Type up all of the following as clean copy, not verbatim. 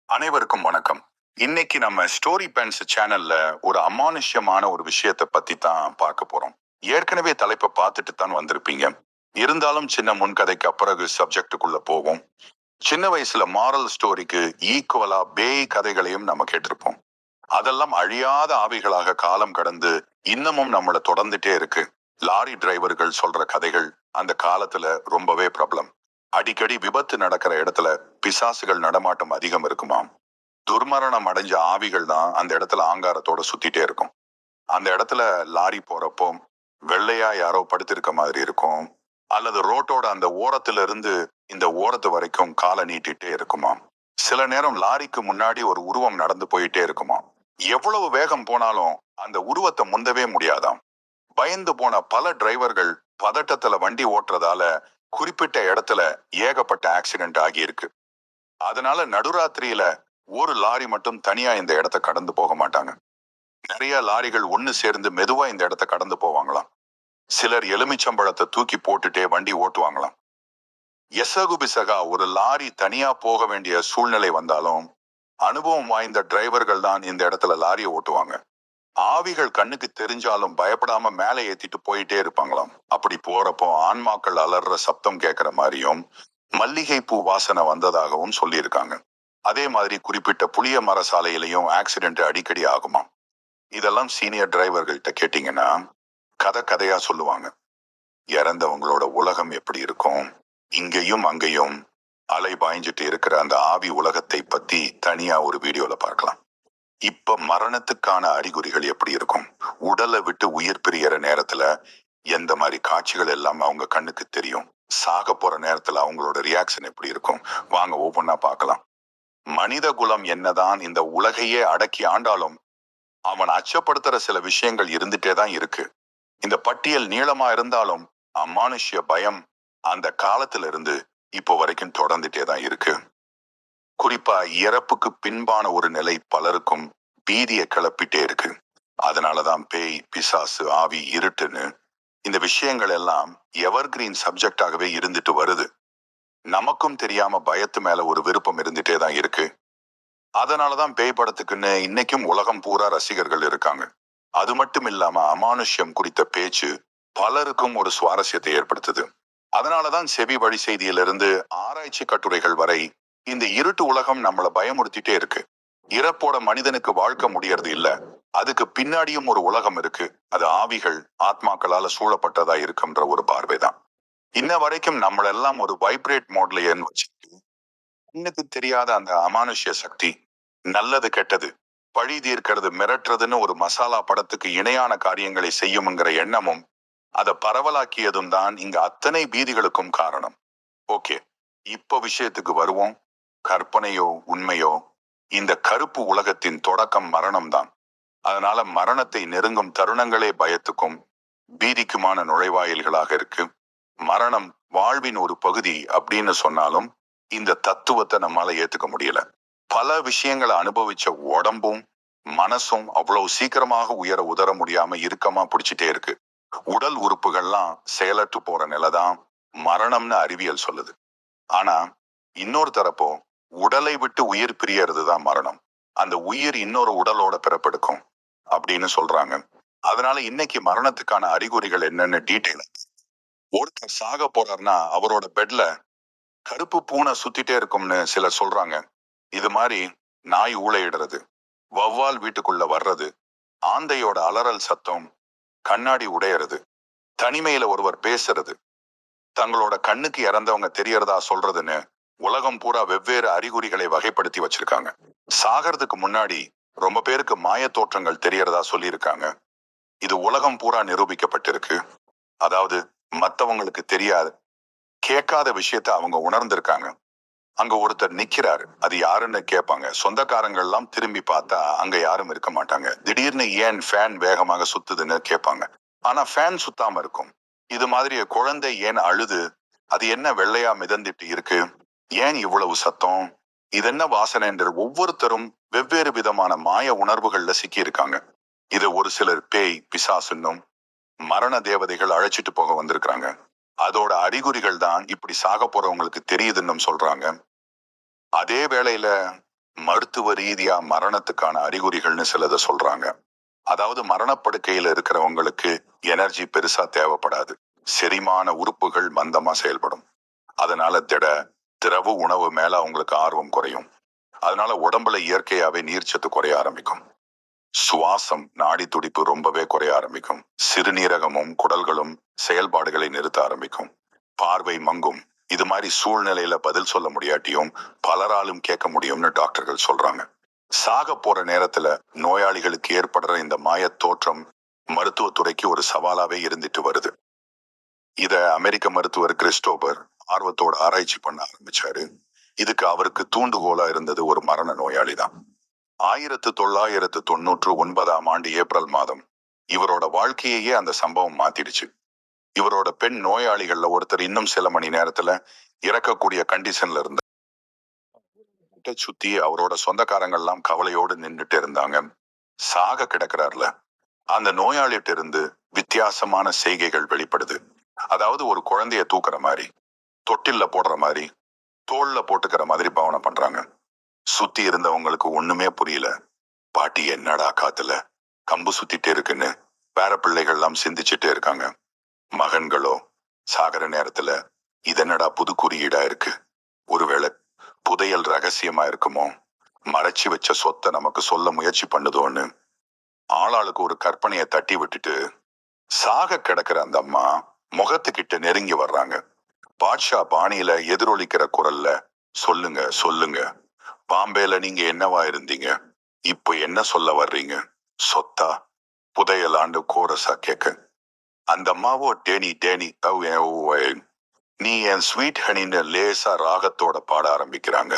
அனைவருக்கும் வணக்கம். இன்னைக்கு நம்ம ஸ்டோரி பென்ஸ் சேனல்ல ஒரு அமானுஷ்யமான ஒரு விஷயத்தை பத்தி தான் பார்க்க போறோம். ஏற்கனவே தலைப்பை பார்த்துட்டு தான் வந்திருப்பீங்க. இருந்தாலும் சின்ன முன்கதைக்கு அப்புறம் சப்ஜெக்டுக்குள்ள போவோம். சின்ன வயசுல மாரல் ஸ்டோரிக்கு ஈக்குவலா பேய் கதைகளையும் நம்ம கேட்டிருப்போம். அதெல்லாம் அழியாத ஆவிகளாக காலம் கடந்து இன்னமும் நம்மளை தொடர்ந்துட்டே இருக்கு. லாரி டிரைவர்கள் சொல்ற கதைகள் அந்த காலத்துல ரொம்பவே பிரபலம். அடிக்கடி விபத்து நடக்கிற இடத்துல பிசாசுகள் நடமாட்டம் அதிகம் இருக்குமாம். துர்மரணம் அடைஞ்ச ஆவிகள் தான் அந்த இடத்துல ஆங்காரத்தோட சுத்திட்டே இருக்கும். அந்த இடத்துல லாரி போறப்போ வெள்ளையா யாரோ படுத்திருக்க மாதிரி இருக்கும். அல்லது ரோட்டோட அந்த ஓரத்துல இருந்து இந்த ஓரத்து வரைக்கும் காலை நீட்டிட்டே இருக்குமாம். சில நேரம் லாரிக்கு முன்னாடி ஒரு உருவம் நடந்து போயிட்டே இருக்குமாம். எவ்வளவு வேகம் போனாலும் அந்த உருவத்தை முந்தவே முடியாதாம். பயந்து போன பல டிரைவர்கள் பதட்டத்துல வண்டி ஓட்டுறதால குறிப்பிட்ட இடத்துல ஏகப்பட்ட ஆக்சிடென்ட் ஆகியிருக்கு. அதனால நடுராத்திரியில ஒரு லாரி மட்டும் தனியா இந்த இடத்த கடந்து போக மாட்டாங்க. நிறைய லாரிகள் ஒண்ணு சேர்ந்து மெதுவா இந்த இடத்த கடந்து போவாங்களாம். சிலர் எலுமிச்சம்பழத்தை தூக்கி போட்டுட்டே வண்டி ஓட்டுவாங்களாம். எசகு பிசகா ஒரு லாரி தனியா போக வேண்டிய சூழ்நிலை வந்தாலும் அனுபவம் வாய்ந்த டிரைவர்கள் தான் இந்த இடத்துல லாரியை ஓட்டுவாங்க. ஆவிகள் கண்ணுக்கு தெரிஞ்சாலும் பயப்படாம மேலே ஏத்திட்டு போயிட்டே இருப்பாங்களாம். அப்படி போறப்போ ஆன்மாக்கள் அலற சப்தம் கேட்கிற மாதிரியும் மல்லிகை பூ வாசனை வந்ததாகவும் சொல்லியிருக்காங்க. அதே மாதிரி குறிப்பிட்ட புளிய மர சாலையிலையும் ஆக்சிடென்ட் அடிக்கடி ஆகுமா. இதெல்லாம் சீனியர் டிரைவர்கள்ட்ட கேட்டீங்கன்னா கதை கதையா சொல்லுவாங்க. இறந்தவங்களோட உலகம் எப்படி இருக்கும், இங்கேயும் அங்கேயும் அலை பாய்ஞ்சிட்டு இருக்கிற அந்த ஆவி உலகத்தை பத்தி தனியா ஒரு வீடியோல பார்க்கலாம். இப்ப மரணத்துக்கான அறிகுறிகள் எப்படி இருக்கும், உடலை விட்டு உயிர் பிரியற நேரத்துல எந்த மாதிரி காட்சிகள் எல்லாம் அவங்க கண்ணுக்கு தெரியும், சாக போற நேரத்துல அவங்களோட ரியாக்ஷன் எப்படி இருக்கும், வாங்க ஒவ்வொன்னா பார்க்கலாம். மனித குலம் என்னதான் இந்த உலகையே அடக்கி ஆண்டாலும் அவன் அச்சப்படுத்துற சில விஷயங்கள் இருந்துட்டே தான் இருக்கு. இந்த பட்டியல் நீளமா இருந்தாலும் அமானுஷ்ய பயம் அந்த காலத்துல இருந்து இப்போ வரைக்கும் தொடர்ந்துட்டே தான் இருக்கு. குறிப்பா இறப்புக்கு பின்பான ஒரு நிலை பலருக்கும் பீதியை கிளப்பிட்டே இருக்கு. அதனாலதான் பேய், பிசாசு, ஆவி, இருட்டுன்னு இந்த விஷயங்கள் எல்லாம் எவர்கிரீன் சப்ஜெக்டாகவே இருந்துட்டு வருது. நமக்கும் தெரியாம பயத்து மேல ஒரு விருப்பம் இருந்துட்டே தான் இருக்கு. அதனாலதான் பேய் படத்துக்குன்னு இன்னைக்கும் உலகம் பூரா ரசிகர்கள் இருக்காங்க. அது மட்டும் இல்லாம அமானுஷ்யம் குறித்த பேச்சு பலருக்கும் ஒரு சுவாரஸ்யத்தை ஏற்படுத்துது. அதனாலதான் செவி வழி செய்தியிலிருந்து ஆராய்ச்சி கட்டுரைகள் வரை இந்த இருட்டு உலகம் நம்மளை பயமுறுத்திட்டே இருக்கு. இறப்போட மனிதனுக்கு வாழ்க்கை முடியறது இல்ல, அதுக்கு பின்னாடியும் ஒரு உலகம் இருக்கு. அது ஆவிகள், ஆத்மாக்களால சூழப்பட்டதா இருக்குன்ற ஒரு பார்வைதான். இன்ன வரைக்கும் நம்மளெல்லாம் ஒரு வைப்ரேட் மோட்லயே வச்சுட்டு கண்ணுக்கு தெரியாத அந்த அமானுஷ்ய சக்தி, நல்லது கெட்டது, பழி தீர்க்கிறது, மிரட்டுறதுன்னு ஒரு மசாலா படத்துக்கு இணையான காரியங்களை செய்யும்ங்கிற எண்ணமும் அதை பரவலாக்கியதும் தான் இங்க அத்தனை பீதிகளுக்கும் காரணம். ஓகே, இப்ப விஷயத்துக்கு வருவோம். கற்பனையோ உண்மையோ, இந்த கருப்பு உலகத்தின் தொடக்கம் மரணம் தான். அதனால மரணத்தை நெருங்கும் தருணங்களே பயத்துக்கும் பீதிக்குமான நுழைவாயில்களாக இருக்கு. மரணம் வாழ்வின் ஒரு பகுதி அப்படின்னு சொன்னாலும் இந்த தத்துவத்தை நம்மால ஏத்துக்க முடியல. பல விஷயங்களை அனுபவிச்ச உடம்பும் மனசும் அவ்வளவு சீக்கிரமாக உதர முடியாம இறுக்கமா பிடிச்சிட்டே இருக்கு. உடல் உறுப்புகள்லாம் செயலற்று போற நிலைதான் மரணம்னு அறிவியல் சொல்லுது. ஆனா இன்னொரு தரப்போ உடலை விட்டு உயிர் பிரியறதுதான் மரணம். அந்த உயிர் இன்னொரு உடலோட பிறப்பெடுக்கும் அப்படின்னு சொல்றாங்க. அதனால இன்னைக்கு மரணத்துக்கான அறிகுறிகள் என்னன்னு டீட்டெயில். ஒருத்தர் சாக போறாருன்னா அவரோட பெட்ல கருப்பு பூனை சுத்திட்டே இருக்கும்னு சிலர் சொல்றாங்க. இது மாதிரி நாய் ஊளையிடுறது, வௌவால் வீட்டுக்குள்ள வர்றது, ஆந்தையோட அலறல் சத்தம், கண்ணாடி உடையறது, தனிமையில ஒருவர் பேசுறது, தங்களோட கண்ணுக்கு இறந்தவங்க தெரியறதா சொல்றதுன்னு உலகம் பூரா வெவ்வேறு அறிகுறிகளை வகைப்படுத்தி வச்சிருக்காங்க. சாகிறதுக்கு முன்னாடி ரொம்ப பேருக்கு மாய தோற்றங்கள் தெரியறதா சொல்லியிருக்காங்க. இது உலகம் பூரா நிரூபிக்கப்பட்டிருக்கு. அதாவது மத்தவங்களுக்கு தெரியாது, கேட்காத விஷயத்த அவங்க உணர்ந்திருக்காங்க. அங்க ஒருத்தர் நிக்கிறாரு, அது யாருன்னு கேட்பாங்க. சொந்தக்காரங்க எல்லாம் திரும்பி பார்த்தா அங்க யாரும் இருக்க மாட்டாங்க. திடீர்னு ஏன் ஃபேன் வேகமாக சுத்துதுன்னு கேட்பாங்க. ஆனா ஃபேன் சுத்தாம இருக்கும். இது மாதிரி குழந்தை ஏன் அழுது, அது என்ன வெள்ளையா மிதந்துட்டு இருக்கு, ஏன் இவ்வளவு சத்தம், இதென்ன வாசனை என்று ஒவ்வொருத்தரும் வெவ்வேறு விதமான மாய உணர்வுகள்ல சிக்கி இருக்காங்க. இது ஒரு சிலர் பேய், பிசாசுன்னும் மரண தேவதைகள் அழைச்சிட்டு போக வந்திருக்காங்க. அதோட அறிகுறிகள் தான் இப்படி சாக போறவங்களுக்கு தெரியுதுன்னு சொல்றாங்க. அதே வேளையில மருத்துவ ரீதியா மரணத்துக்கான அறிகுறிகள்னு சிலதை சொல்றாங்க. அதாவது மரணப்படுக்கையில இருக்கிறவங்களுக்கு எனர்ஜி பெருசா தேவைப்படாது. செரிமான உறுப்புகள் மந்தமா செயல்படும். அதனால திரவ உணவு மேல அவங்களுக்கு ஆர்வம் குறையும். அதனால உடம்புல இயற்கையாவே நீர்ச்சத்து குறைய ஆரம்பிக்கும். சுவாசம், நாடி துடிப்பு ரொம்பவே குறைய ஆரம்பிக்கும். சிறுநீரகமும் குடல்களும் செயல்பாடுகளை நிறுத்த ஆரம்பிக்கும். பார்வை மங்கும். இது மாதிரி சூழ்நிலையில பதில் சொல்ல முடியாட்டியும் பலராலும் கேட்க முடியும்னு டாக்டர்கள் சொல்றாங்க. சாக போற நேரத்துல நோயாளிகளுக்கு ஏற்படுற இந்த மாயத் தோற்றம் மருத்துவத்துறைக்கு ஒரு சவாலாவே இருந்துட்டு வருது. இத அமெரிக்க மருத்துவர் கிறிஸ்டோபர் ஆர்வத்தோட ஆராய்ச்சி பண்ண ஆரம்பிச்சாரு. இதுக்கு அவருக்கு தூண்டுகோலா இருந்தது ஒரு மரண நோயாளி தான். 1999 ஏப்ரல் மாதம் இவரோட வாழ்க்கையையே அந்த சம்பவம் மாத்திடுச்சு. இவரோட பெண் நோயாளிகள்ல ஒருத்தர் இன்னும் சில மணி நேரத்துல இறக்கக்கூடிய கண்டிஷன்ல இருந்த சுத்தி அவரோட சொந்தக்காரங்கள்லாம் கவலையோடு நின்னுட்டு இருந்தாங்க. சாக கிடக்கிறார்ல, அந்த நோயாளிகிட்ட இருந்து வித்தியாசமான செய்கைகள் வெளிப்படுது. அதாவது ஒரு குழந்தைய தூக்குற மாதிரி, தொட்டில்ல போடுற மாதிரி, தோல்ல போட்டுக்கிற மாதிரி பாவனை பண்றாங்க. சுத்தி இருந்தவங்களுக்கு ஒண்ணுமே புரியல. பாட்டி என்னடா காத்துல கம்பு சுத்திட்டே இருக்குன்னு பேர பிள்ளைகள் எல்லாம் சிந்திச்சுட்டே இருக்காங்க. மகன்களோ சாகர நேரத்துல இதென்னடா புது குறியீடா இருக்கு, ஒருவேளை புதையல் ரகசியமா இருக்குமோ, மறைச்சு வச்ச சொத்தை நமக்கு சொல்ல முயற்சி பண்ணுதோன்னு ஆளாளுக்கு ஒரு கற்பனையை தட்டி விட்டுட்டு சாக கிடக்கிற அந்த அம்மா முகத்துக்கிட்ட நெருங்கி வர்றாங்க. பாட்ஷா பாணியில எதிரொலிக்கிற குரல்ல, சொல்லுங்க சொல்லுங்க, பாம்பேல நீங்க என்னவா இருந்தீங்க, இப்ப என்ன சொல்ல வர்றீங்க, சொத்தா புதையலாண்டு கோரஸா கேட்க. அந்த அம்மாவோ டேனி டேனி நீ என் ஸ்வீட் ஹனின்னு லேசா ராகத்தோட பாட ஆரம்பிக்கிறாங்க.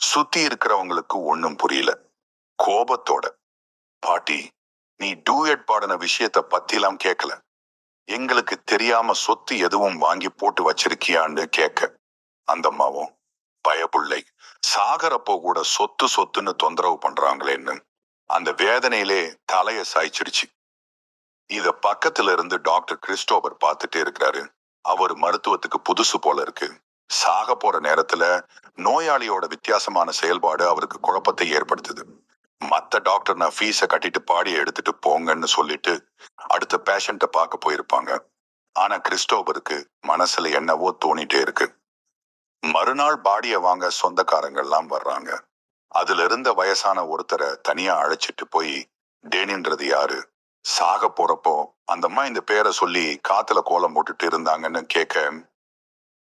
சுத்தி இருக்கிறவங்களுக்கு ஒண்ணும் புரியல. கோபத்தோட, பாட்டி நீ டூயட் பாடின விஷயத்த பத்திலாம் கேட்கல, எங்களுக்கு தெரியாம சொத்து எதுவும் வாங்கி போட்டு வச்சிருக்கியான்னு கேட்க. அந்த அம்மாவும் பயப்புள்ளை, சாகரப்போ கூட சொத்து சொத்துன்னு தொந்தரவு பண்றாங்களேன்னு அந்த வேதனையிலே தலைய சாய்ச்சிடுச்சு. இத பக்கத்துல இருந்து டாக்டர் கிறிஸ்டோபர் பார்த்துட்டே இருக்கிறாரு. அவர் மருத்துவத்துக்கு புதுசு போல இருக்கு. சாக போற நேரத்துல நோயாளியோட வித்தியாசமான செயல்பாடு அவருக்கு குழப்பத்தை ஏற்படுத்துது. மத்த டாக்டர் நான் ஃபீஸ கட்டிட்டு பாடியை எடுத்துட்டு போங்கன்னு சொல்லிட்டு அடுத்த பேஷண்ட்டை பார்க்க போயிருப்பாங்க. ஆனா கிறிஸ்டோபருக்கு மனசுல என்னவோ தோணிட்டே இருக்கு. மறுநாள் பாடியை வாங்க சொந்தக்காரங்கள்லாம் வர்றாங்க. அதுல இருந்த வயசான ஒருத்தரை தனியா அழைச்சிட்டு போய், டேனின்றது யாரு, சாக போறப்போ அந்த அம்மா இந்த பேரை சொல்லி காத்துல கோலம் போட்டுட்டு இருந்தாங்கன்னு கேட்க,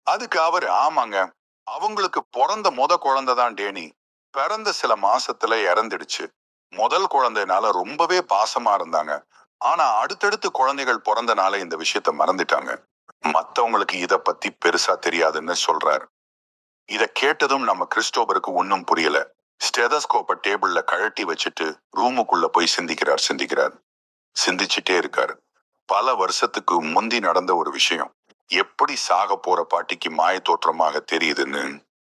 அதுக்கு அவரு ஆமாங்க, அவங்களுக்கு பிறந்த குழந்தை தான் டேனி. பிறந்த சில மாசத்துல இறந்துடுச்சு. முதல் குழந்தைனால ரொம்பவே பாசமா இருந்தாங்க. ஆனா அடுத்தடுத்து குழந்தைகள் பிறந்தனால இந்த விஷயத்த மறந்துட்டாங்க. மத்தவங்களுக்கு இத பத்தி பெருசா தெரியாதுன்னு சொல்றாரு. இத கேட்டதும் நம்ம கிறிஸ்டோபருக்கு ஒன்னும் புரியல. ஸ்டெதஸ்கோப்ப டேபிள்ல கழட்டி வச்சுட்டு ரூமுக்குள்ள போய் சிந்திக்கிறார். சிந்திச்சுட்டே இருக்காரு. பல வருஷத்துக்கு முந்தி நடந்த ஒரு விஷயம் எப்படி சாக போற பாட்டிக்கு மாய தோற்றமாக தெரியுதுன்னு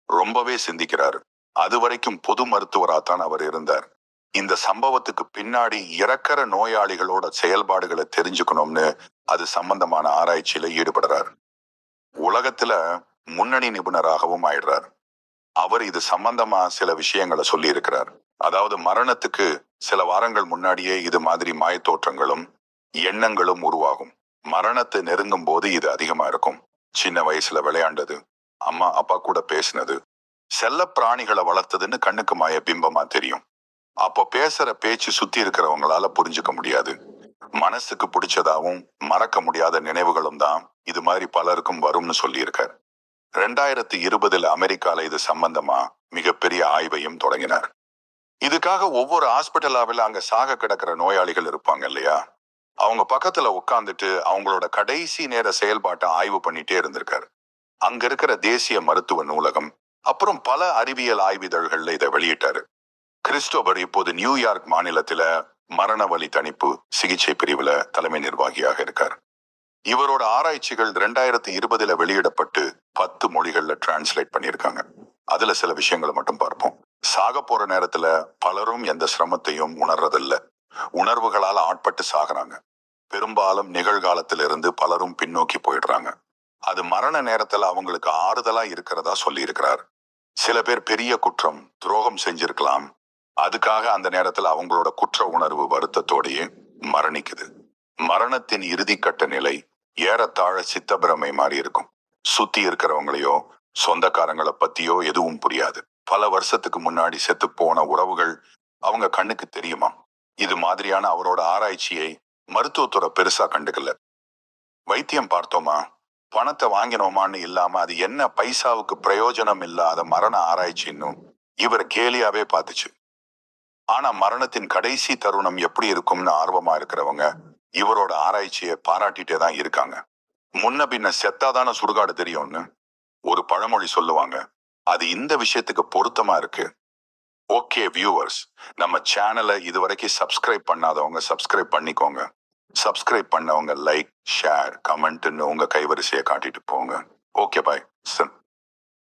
ரொம்பவே சிந்திக்கிறாரு. அது வரைக்கும் பொது மருத்துவராத்தான் அவர் இருந்தார். இந்த சம்பவத்துக்கு பின்னாடி இறக்கிற நோயாளிகளோட செயல்பாடுகளை தெரிஞ்சுக்கணும்னு அது சம்பந்தமான ஆராய்ச்சியில ஈடுபடுறாரு. உலகத்துல முன்னணி நிபுணராகவும் ஆயிடுறார். அவர் இது சம்பந்தமா சில விஷயங்களை சொல்லி இருக்கிறார். அதாவது மரணத்துக்கு சில வாரங்கள் முன்னாடியே இது மாதிரி மாயத்தோற்றங்களும் எண்ணங்களும் உருவாகும். மரணத்தை நெருங்கும் போது இது அதிகமா இருக்கும். சின்ன வயசுல விளையாண்டது, அம்மா அப்பா கூட பேசினது, செல்ல பிராணிகளை வளர்த்ததுன்னு கண்ணுக்கு மாய பிம்பமா தெரியும். அப்போ பேசுற பேச்சு சுத்தி இருக்கிறவங்களால புரிஞ்சுக்க முடியாது. மனசுக்கு பிடிச்சதாவும் மறக்க முடியாத நினைவுகளும் தான் இது மாதிரி பலருக்கும் வரும்னு சொல்லி இருக்கார். 2020 அமெரிக்கால இது சம்பந்தமா மிகப்பெரிய ஆய்வையும் தொடங்கினார். இதுக்காக ஒவ்வொரு ஹாஸ்பிட்டலாவில் அங்க சாக கிடக்கிற நோயாளிகள் இருப்பாங்க இல்லையா, அவங்க பக்கத்துல உட்கார்ந்துட்டு அவங்களோட கடைசி நேர செயல்பாட்டை ஆய்வு பண்ணிட்டே இருந்திருக்காரு. அங்க இருக்கிற தேசிய மருத்துவ நூலகம் அப்புறம் பல அறிவியல் ஆய்விதழ்கள்ல இதை வெளியிட்டாரு. கிறிஸ்டோபர் இப்போது நியூயார்க் மாநிலத்தில மரண வலி தணிப்பு சிகிச்சை பிரிவுல தலைமை நிர்வாகியாக இருக்கார். இவரோட ஆராய்ச்சிகள் 2020 வெளியிடப்பட்டு 10 மொழிகள்ல டிரான்ஸ்லேட் பண்ணியிருக்காங்க. அதுல சில விஷயங்களை மட்டும் பார்ப்போம். சாக போற நேரத்துல பலரும் எந்த சிரமத்தையும் உணர்றதில்ல. உணர்வுகளால் ஆட்பட்டு சாகுறாங்க. பெரும்பாலும் நிகழ்காலத்திலிருந்து பலரும் பின்னோக்கி போயிடுறாங்க. அது மரண நேரத்துல அவங்களுக்கு ஆறுதலா இருக்கிறதா சொல்லி இருக்கிறார். சில பேர் பெரிய குற்றம் துரோகம் செஞ்சிருக்கலாம். அதுக்காக அந்த நேரத்துல அவங்களோட குற்ற உணர்வு வருத்தத்தோடையே மரணிக்குது. மரணத்தின் இறுதிக்கட்ட நிலை ஏறத்தாழ சித்தபிரமை மாதிரி இருக்கும். சுத்தி இருக்கிறவங்களையோ சொந்தக்காரங்களை பத்தியோ எதுவும் புரியாது. பல வருஷத்துக்கு முன்னாடி செத்து போன உறவுகள் அவங்க கண்ணுக்கு தெரியுமா? இது மாதிரியான அவரோட ஆராய்ச்சியை மருத்துவத்துறை பெருசா கண்டுக்கல. வைத்தியம் பார்த்தோமா, பணத்தை வாங்கினோமான்னு இல்லாம அது என்ன பைசாவுக்கு பிரயோஜனம் இல்லாத மரண ஆராய்ச்சின்னு இவர் கேலியாவே பார்த்துச்சு. ஆனா மரணத்தின் கடைசி தருணம் எப்படி இருக்கும்னு ஆர்வமா இருக்கிறவங்க இவரோட ஆராய்ச்சியை பாராட்டிட்டே தான் இருக்காங்க. முன்ன பின்ன செத்தாதான சுடுகாடு தெரியும்னு ஒரு பழமொழி சொல்லுவாங்க. அது இந்த விஷயத்துக்கு பொருத்தமா இருக்கு. ஓகே வியூவர்ஸ், நம்ம சேனலை இதுவரைக்கும் சப்ஸ்கிரைப் பண்ணாதவங்க சப்ஸ்கிரைப் பண்ணிக்கோங்க. சப்ஸ்கிரைப் பண்ணவங்க லைக் ஷேர் கமெண்ட்னு உங்க கைவரிசையை காட்டிட்டு போங்க. Okay bye.